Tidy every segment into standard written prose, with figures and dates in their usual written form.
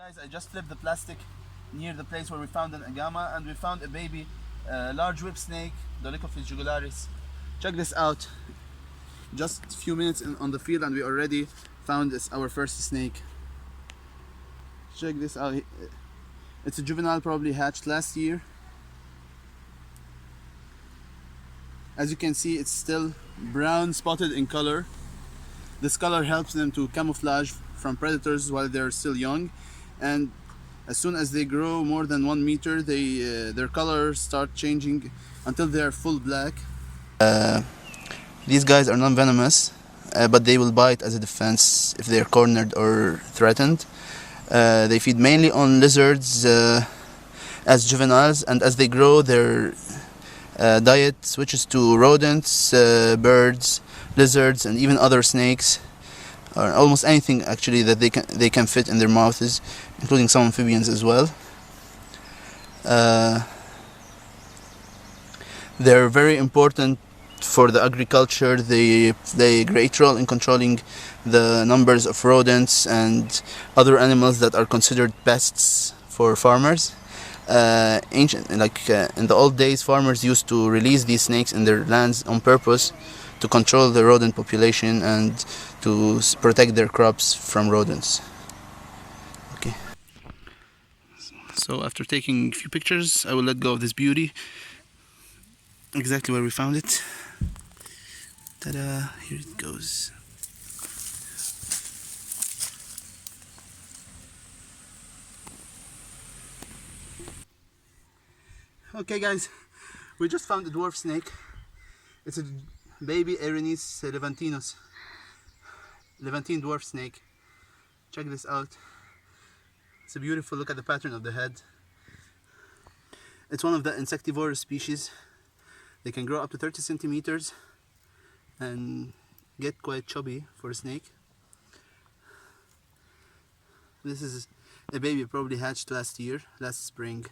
Guys, I just flipped the plastic near the place where we found an agama, and we found a baby large whip snake, Dolichophis jugularis. Check this out. Just a few minutes on the field and we already found our first snake. Check this out. It's a juvenile, probably hatched last year. As you can see, it's still brown spotted in color. This color helps them to camouflage from predators while they're still young, and as soon as they grow more than 1 meter, their colors start changing until they are full black. These guys are non-venomous, but they will bite as a defense if they are cornered or threatened. They feed mainly on lizards as juveniles, and as they grow, their diet switches to rodents, birds, lizards, and even other snakes, or almost anything actually that they can fit in their mouths, including some amphibians as well. They're very important for the agriculture. They play a great role in controlling the numbers of rodents and other animals that are considered pests for farmers. In the old days, farmers used to release these snakes in their lands on purpose to control the rodent population and to protect their crops from rodents. Okay. So after taking a few pictures, I will let go of this beauty. Exactly where we found it. Ta-da! Here it goes. Okay guys, we just found a dwarf snake. It's a baby Erinis levantinus, Levantine dwarf snake. Check this out. It's a beautiful, look at the pattern of the head. It's one of the insectivorous species. They can grow up to 30 centimeters and get quite chubby for a snake. This is a baby probably hatched last spring.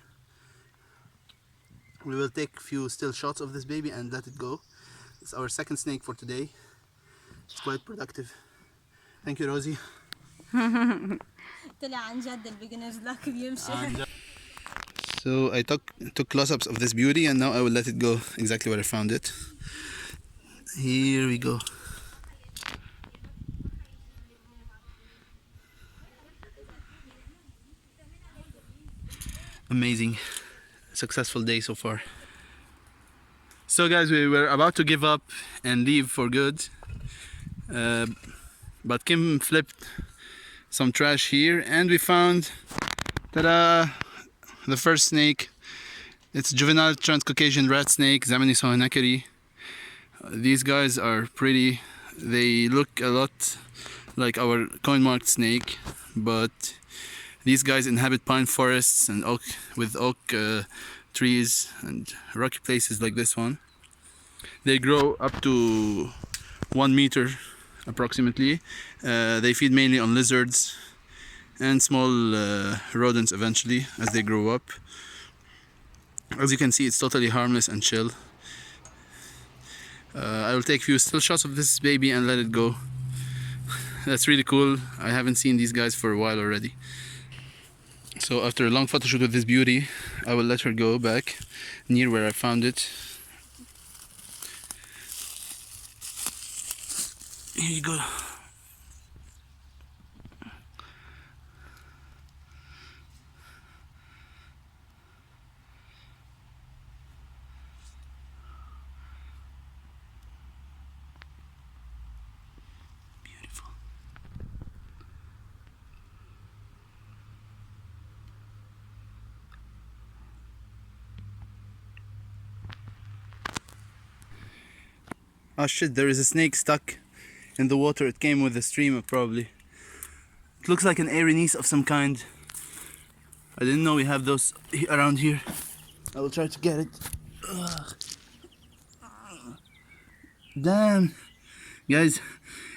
We will take a few still shots of this baby and let it go. It's our second snake for today. It's quite productive. Thank you, Rosie. So I took close-ups of this beauty, and now I will let it go exactly where I found it. Here we go. Amazing. Successful day so far. So guys, we were about to give up and leave for good, but Kim flipped some trash here and we found, ta-da, the first snake. It's juvenile Transcaucasian rat snake, Zamenis hohenekeri. These guys are pretty. They look a lot like our coin-marked snake, but these guys inhabit pine forests and oak trees and rocky places like this one. They grow up to 1 meter approximately. They feed mainly on lizards and small rodents eventually as they grow up. As you can see, it's totally harmless and chill. I will take a few still shots of this baby and let it go. That's really cool. I haven't seen these guys for a while already. So after a long photo shoot with this beauty, I will let her go back near where I found it. Here you go. Beautiful. Oh shit, there is a snake stuck in the water. It came with the stream probably. It looks like an Erinis of some kind. I didn't know we have those around here. I will try to get it. Ugh. Damn! Guys,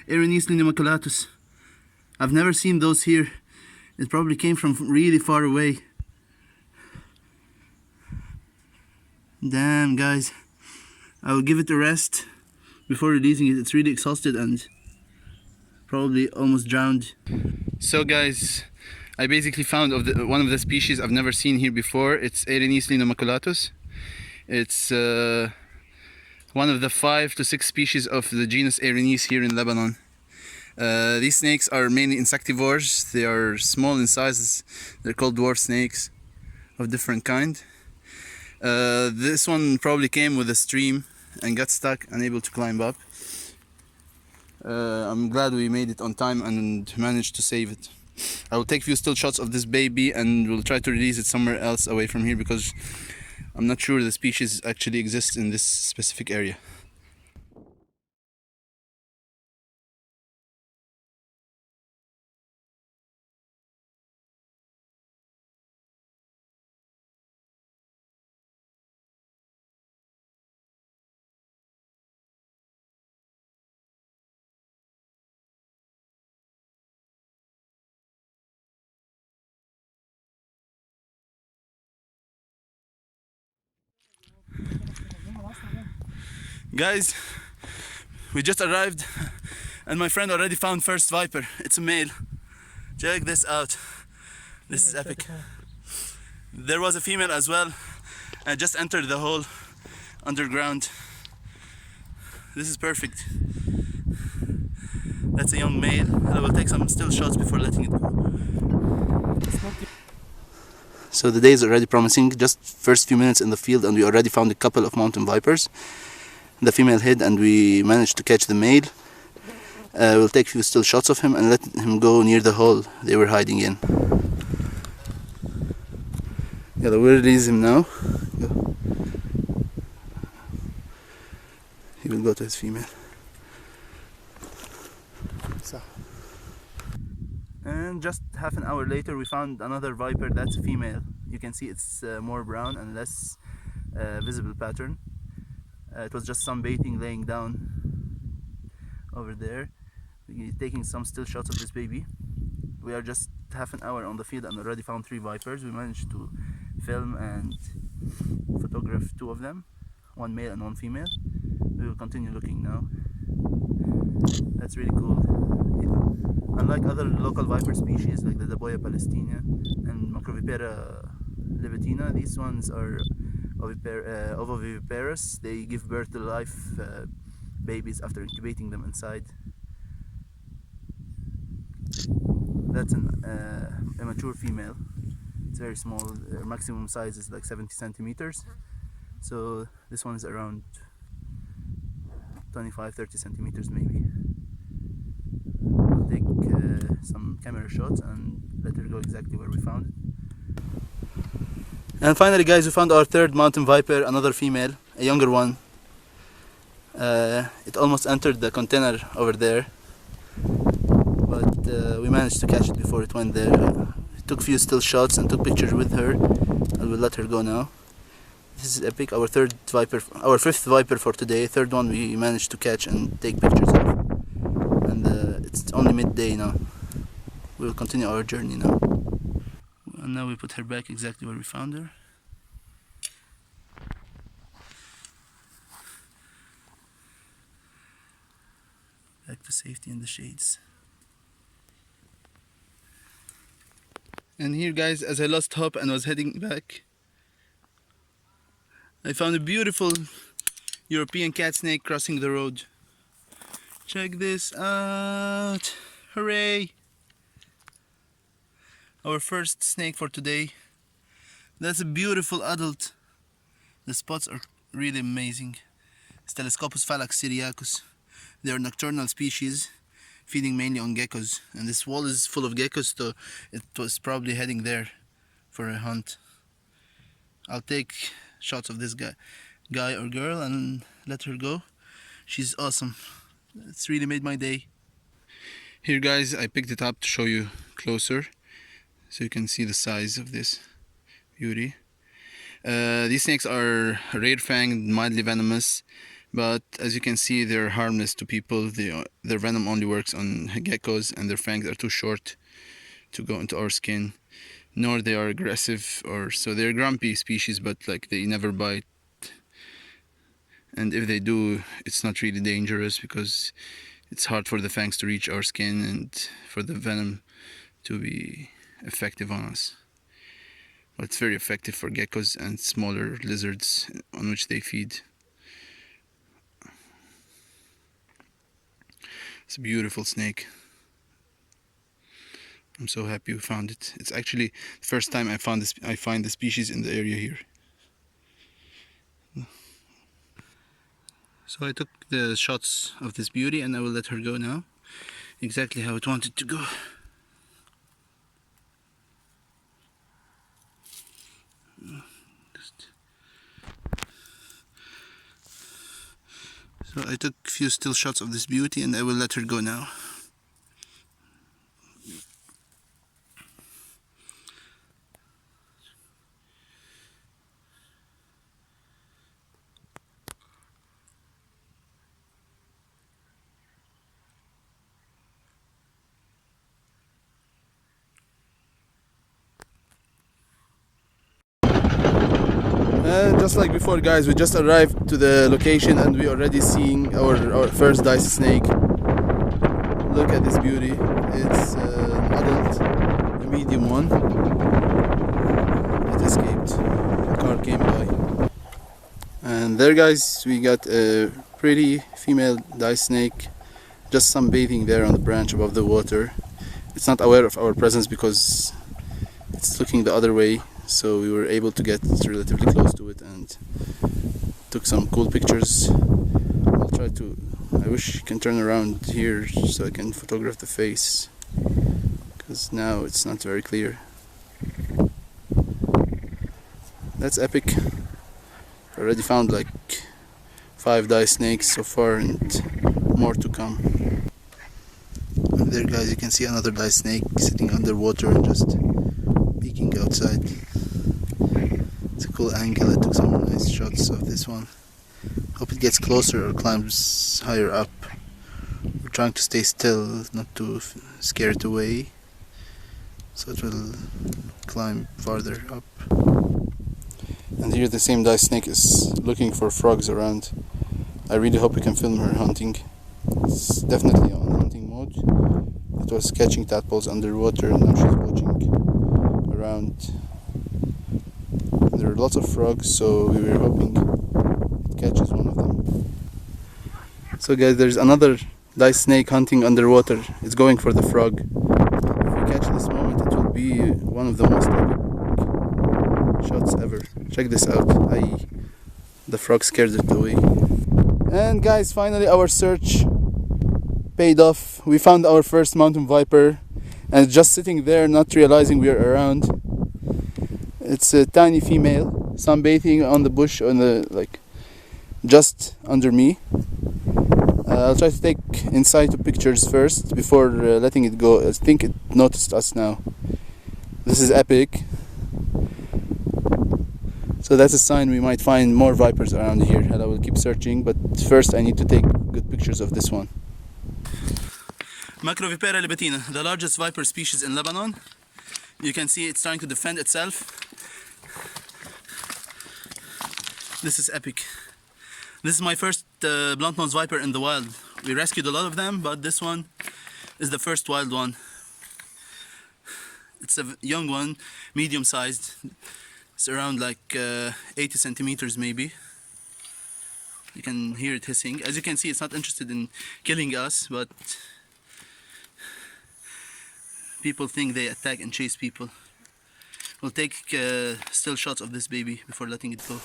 Erinis linimaculatus. I've never seen those here. It probably came from really far away. Damn, guys. I will give it a rest before releasing it. It's really exhausted and probably almost drowned. So guys, I basically found one of the species I've never seen here before. It's Erinys linomaculatus. It's one of the 5 to 6 species of the genus Erinys here in Lebanon. These snakes are mainly insectivores. They are small in size. They're called dwarf snakes of different kind. This one probably came with a stream and got stuck, unable to climb up. I'm glad we made it on time and managed to save it. I will take a few still shots of this baby and we'll try to release it somewhere else away from here because I'm not sure the species actually exists in this specific area. Guys, we just arrived and my friend already found first viper. It's a male. Check this out. This is epic. There was a female as well. I just entered the hole underground. This is perfect. That's a young male. I will take some still shots before letting it go. So the day is already promising. Just first few minutes in the field and we already found a couple of mountain vipers. The female hid and we managed to catch the male. We'll take a few still shots of him and let him go near the hole they were hiding in. Yeah, we'll release him now. He will go to his female. So. And just half an hour later we found another viper. That's a female. You can see it's more brown and less visible pattern. It was just sunbathing, laying down over there. We're taking some still shots of this baby. We are just half an hour on the field and already found 3 vipers. We managed to film and photograph 2 of them, 1 male and 1 female. We will continue looking now. That's really cool. Unlike other local viper species like the Daboia palestina and Macrovipera libitina, these ones are ovoviviparous. They give birth to live babies after incubating them inside. That's an immature female. It's very small. Their maximum size is like 70 centimeters. So this one is around 25-30 centimeters maybe. We'll take some camera shots and let her go exactly where we found it. And finally guys, we found our 3rd mountain viper, another female, a younger one. It almost entered the container over there, but we managed to catch it before it went there. We took a few still shots and took pictures with her, and we'll let her go now. This is epic. Our 5th viper for today. 3rd one we managed to catch and take pictures of. And it's only midday now. We'll continue our journey now. And now we put her back exactly where we found her. Back to safety in the shades. And here guys, as I lost hope and was heading back, I found a beautiful European cat snake crossing the road. Check this out! Hooray! Our first snake for today. That's a beautiful adult. The spots are really amazing. Stelescopus phallax syriacus. They are nocturnal species, feeding mainly on geckos. And this wall is full of geckos, so it was probably heading there for a hunt. I'll take shots of this guy or girl and let her go. She's awesome. It's really made my day. Here guys, I picked it up to show you closer so you can see the size of this beauty. These snakes are rare-fanged, mildly venomous, but as you can see they're harmless to people. Their venom only works on geckos and their fangs are too short to go into our skin. Nor they are aggressive, or so they're grumpy species, but like they never bite. And if they do, it's not really dangerous because it's hard for the fangs to reach our skin and for the venom to be effective on us. But it's very effective for geckos and smaller lizards on which they feed. It's a beautiful snake. I'm so happy we found it. It's actually the first time I find the species in the area here. So I took the shots of this beauty and I will let her go now. Exactly how it wanted to go. So I took a few still shots of this beauty and I will let her go now. Just like before, guys, we just arrived to the location and we already seeing our first dicey snake. Look at this beauty. It's an adult, a medium one. It escaped. A car came by. And there, guys, we got a pretty female dicey snake just sunbathing there on the branch above the water. It's not aware of our presence because it's looking the other way, so we were able to get relatively close to it and took some cool pictures. I'll try to, I wish I can turn around here so I can photograph the face, because now it's not very clear. That's epic. Already found like 5 dicey snakes so far and more to come. And there, guys, you can see another dicey snake sitting underwater and just peeking outside. It's a cool angle. I took some nice shots of this one. Hope it gets closer or climbs higher up. We're trying to stay still, not to scare it away, so it will climb farther up. And here the same dicey snake is looking for frogs around. I really hope we can film her hunting. It's definitely on hunting mode. It was catching tadpoles underwater and now she's watching around. There are lots of frogs, so we were hoping it catches one of them. So, guys, there's another dicey snake hunting underwater. It's going for the frog. If we catch this moment, it will be one of the most epic shots ever. Check this out. The frog scared it away. And, guys, finally our search paid off. We found our first mountain viper, and it's just sitting there, not realizing we are around. It's a tiny female, sunbathing on the bush, on the just under me. I'll try to take in situ pictures first before letting it go. I think it noticed us now. This is epic. So that's a sign we might find more vipers around here, and I will keep searching, but first I need to take good pictures of this one. Macrovipera libetina, the largest viper species in Lebanon. You can see it's trying to defend itself. This is epic. This is my first blunt-nosed viper in the wild. We rescued a lot of them, but this one is the first wild one. It's a young one, medium-sized. It's around like 80 centimeters maybe. You can hear it hissing. As you can see, it's not interested in killing us, but people think they attack and chase people. We'll take still shots of this baby before letting it go.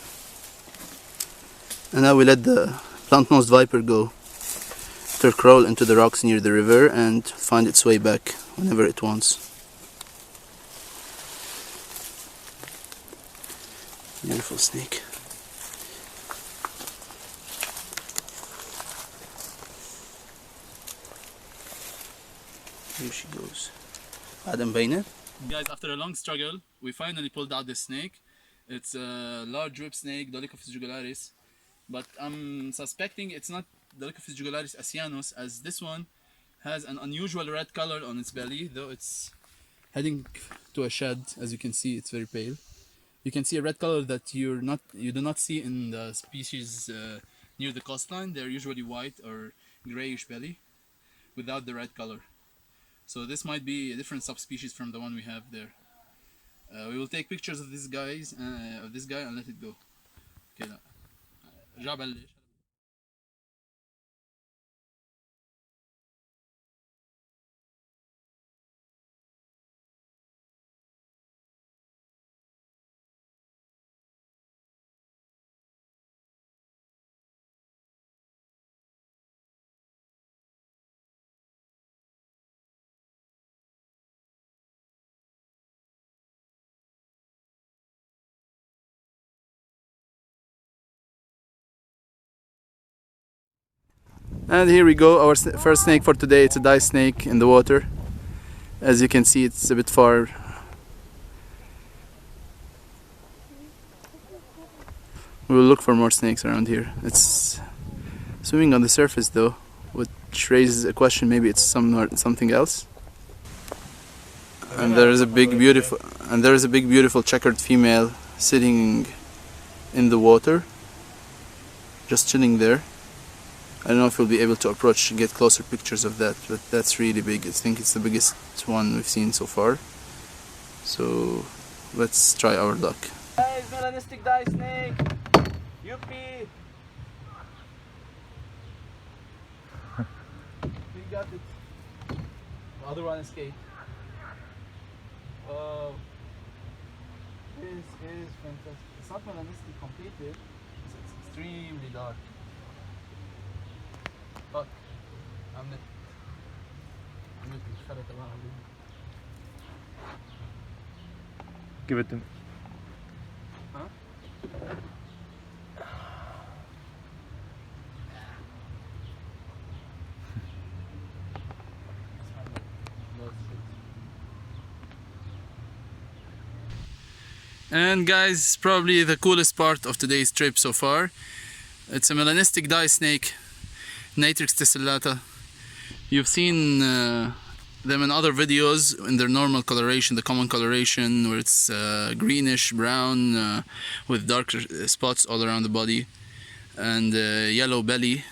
And now we let the blunt-nosed viper go. It'll crawl into the rocks near the river and find its way back whenever it wants. Beautiful snake. Here she goes. Adam Bainer. Guys, after a long struggle, we finally pulled out this snake. It's a large whip snake, Dolichophis jugularis. But I'm suspecting it's not Dolichophis jugularis asianus, as this one has an unusual red color on its belly, though it's heading to a shed. As you can see, it's very pale. You can see a red color that you do not see in the species near the coastline. They're usually white or grayish belly without the red color. So this might be a different subspecies from the one we have there. We will take pictures of this guy and let it go. كده. ارجع بلش. And here we go, our first snake for today. It's a dye snake in the water. As you can see, it's a bit far. We will look for more snakes around here. It's swimming on the surface though, which raises a question, maybe it's something else. And there is a big beautiful checkered female sitting in the water, just chilling there. I don't know if we'll be able to approach and get closer pictures of that, but that's really big. I think it's the biggest one we've seen so far. So let's try our luck. Guys, Melanistic dye snake! Yuppie! We got it. The other one escaped. Oh, this is fantastic. It's not melanistic completely, it's extremely dark. Fuck. I'm not. Give it to me. Huh? And guys, probably the coolest part of today's trip so far. It's a melanistic dye snake, Natrix tessellata. You've seen them in other videos in their normal coloration, the common coloration, where it's greenish brown with darker spots all around the body, and yellow belly.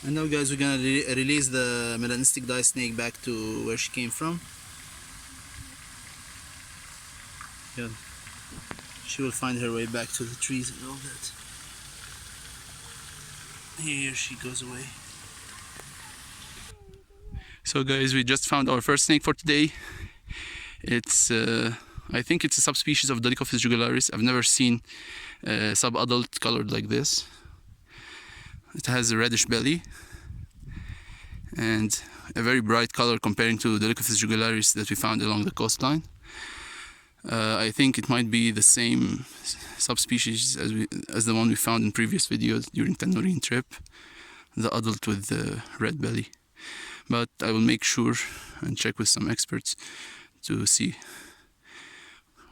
And now guys, we're gonna release the melanistic dye snake back to where she came from. Yeah. She will find her way back to the trees and all that. Here she goes away. So guys, we just found our first snake for today. It's I think it's a subspecies of Dolichophis jugularis. I've never seen a subadult colored like this. It has a reddish belly and a very bright color comparing to Dolichophis jugularis that we found along the coastline. I think it might be the same subspecies as the one we found in previous videos during Tanurine trip, the adult with the red belly. But I will make sure and check with some experts to see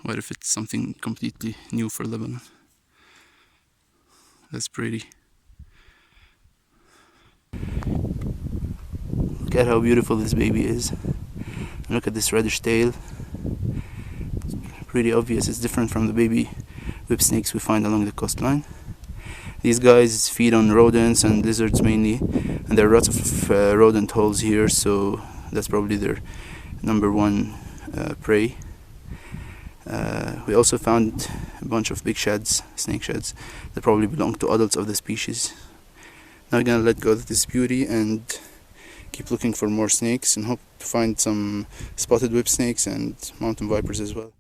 what if it's something completely new for Lebanon. That's pretty. Look at how beautiful this baby is. And look at this reddish tail. Pretty obvious it's different from the baby whip snakes we find along the coastline. These guys feed on rodents and lizards mainly, and there are lots of rodent holes here, so that's probably their number one prey. We also found a bunch of big sheds, snake sheds, that probably belong to adults of the species. Now we're gonna let go of this beauty and keep looking for more snakes and hope to find some spotted whip snakes and mountain vipers as well.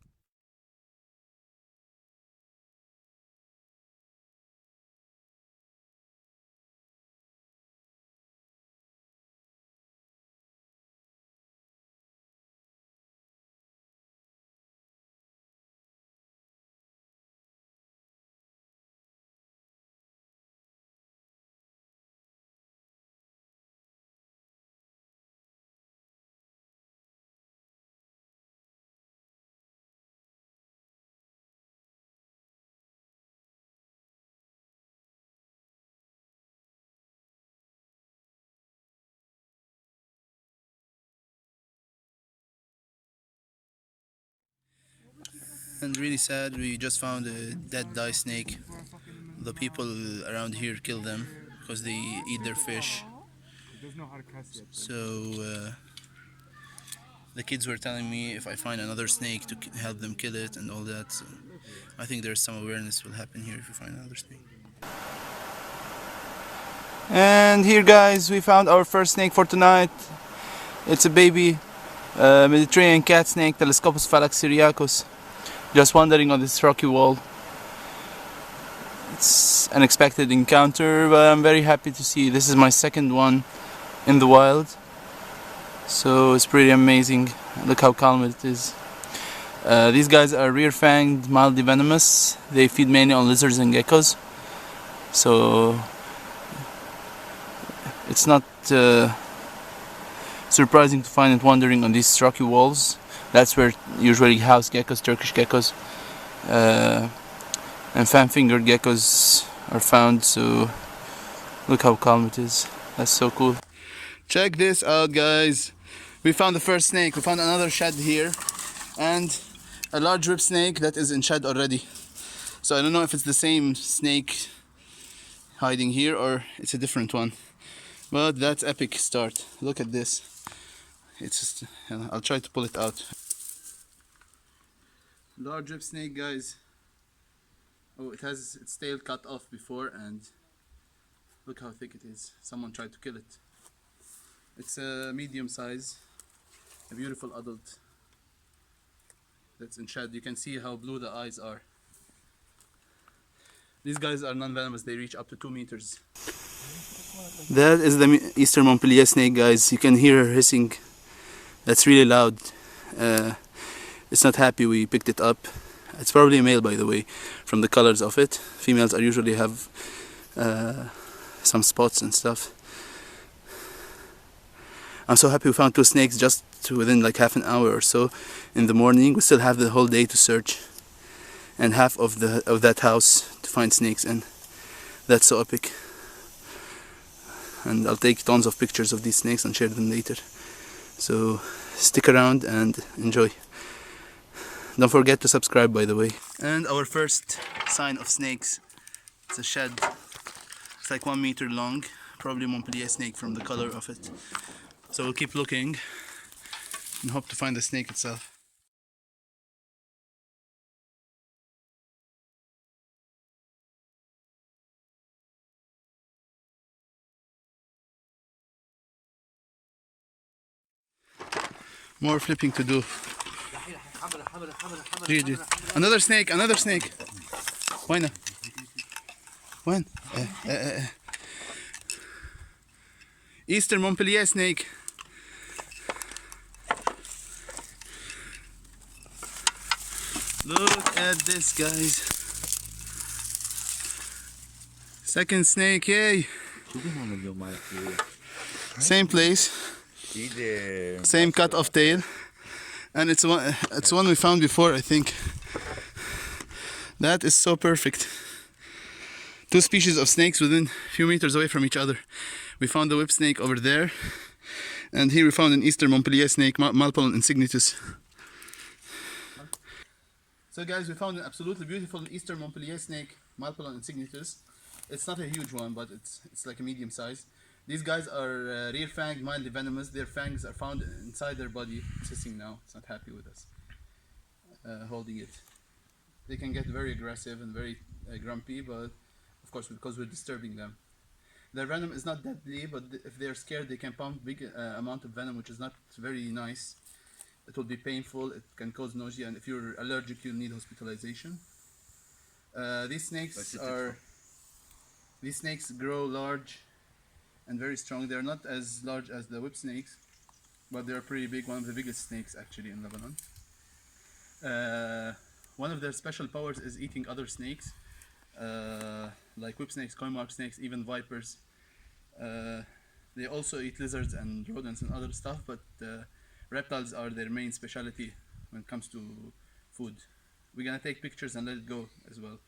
And really sad, we just found a dead dye snake. The people around here kill them because they eat their fish. So The kids were telling me if I find another snake to help them kill it and all that. So I think there's some awareness will happen here if you find another snake. And here, guys, we found our first snake for tonight. It's a baby Mediterranean cat snake, Telescopus phallax syriacus, just wandering on this rocky wall. It's an unexpected encounter, but I'm very happy to see. This is my second one in the wild, so it's pretty amazing. Look how calm it is. These guys are rear-fanged, mildly venomous. They feed mainly on lizards and geckos, so it's not surprising to find it wandering on these rocky walls. That's where usually house geckos, Turkish geckos, and fan-fingered geckos are found. So look how calm it is. That's so cool. Check this out, guys. We found the first snake. We found another shed here and a large whip snake that is in shed already. So I don't know if it's the same snake hiding here or it's a different one. But that's epic start. Look at this. It's just, I'll try to pull it out. Large whip snake, guys. Oh, it has its tail cut off before, and look how thick it is. Someone tried to kill it. It's a medium size, a beautiful adult that's in shed. You can see how blue the eyes are. These guys are non-venomous. They reach up to 2 meters. That is the Eastern Montpellier snake, guys. You can hear her hissing. That's really loud. It's not happy we picked it up. It's probably a male, by the way, from the colors of it. Females are usually have some spots and stuff. I'm so happy we found 2 snakes just within like half an hour or so in the morning. We still have the whole day to search and half of that house to find snakes in. That's so epic. And I'll take tons of pictures of these snakes and share them later. So stick around and enjoy. Don't forget to subscribe, by the way. And our first sign of snakes. It's a shed. It's like 1 meter long. Probably Montpellier snake from the color of it. So we'll keep looking and hope to find the snake itself. More flipping to do. Dude. Another snake, another snake. When? When? Eastern Montpellier snake. Look at this, guys. Second snake, yay. Same place. Same cut of tail. And it's one we found before, I think. That is so perfect. 2 species of snakes within a few meters away from each other. We found the whip snake over there, and here we found an Eastern Montpellier snake, Montpellier insignitus. So guys, we found an absolutely beautiful Eastern Montpellier snake, Montpellier insignitus. It's not a huge one, but it's like a medium size. These guys are rear-fanged, mildly venomous. Their fangs are found inside their body. It's hissing now. It's not happy with us holding it. They can get very aggressive and very grumpy, but of course because we're disturbing them. Their venom is not deadly, but if they're scared, they can pump big amount of venom, which is not very nice. It will be painful. It can cause nausea, and if you're allergic, you'll need hospitalization. These snakes grow large and very strong. They're not as large as the whip snakes, but they're pretty big. One of the biggest snakes actually in Lebanon. One of their special powers is eating other snakes, like whip snakes, coin mark snakes, even vipers. They also eat lizards and rodents and other stuff, but reptiles are their main specialty when it comes to food. We're gonna take pictures and let it go as well.